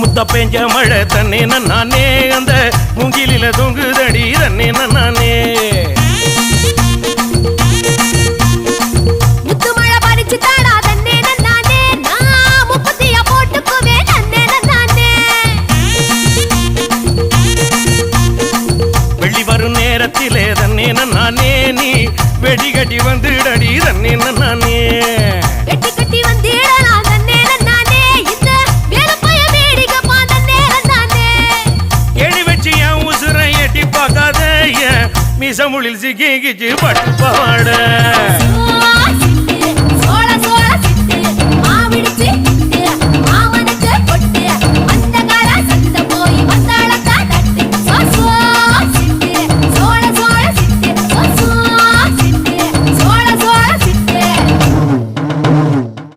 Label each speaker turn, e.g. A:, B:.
A: முத்த பெஞ்ச மழை தன்னே நானே அந்த மூங்கிலில தொங்குதடி தன்னே நானே
B: முத்து மழை பறிச்சு தாடா தன்னே நானே நான் முப்பத்தியா போட்டுக்குவே தன்னே நானே
A: வெள்ளி வரும் நேரத்திலே தன்னே நானே நீ வெடி கட்டி வந்துடடி தன்னே நானே
B: வெட்டி கட்டி வந்திடலாம் தன்னே நானே இந்த வேலப்பைய வேடிக்கப்பா தன்னே நானே
A: எடி வச்சு என் உசுரை எட்டி பார்க்காத மீசமுளில் சிக்கிச்சு பட்டு பாட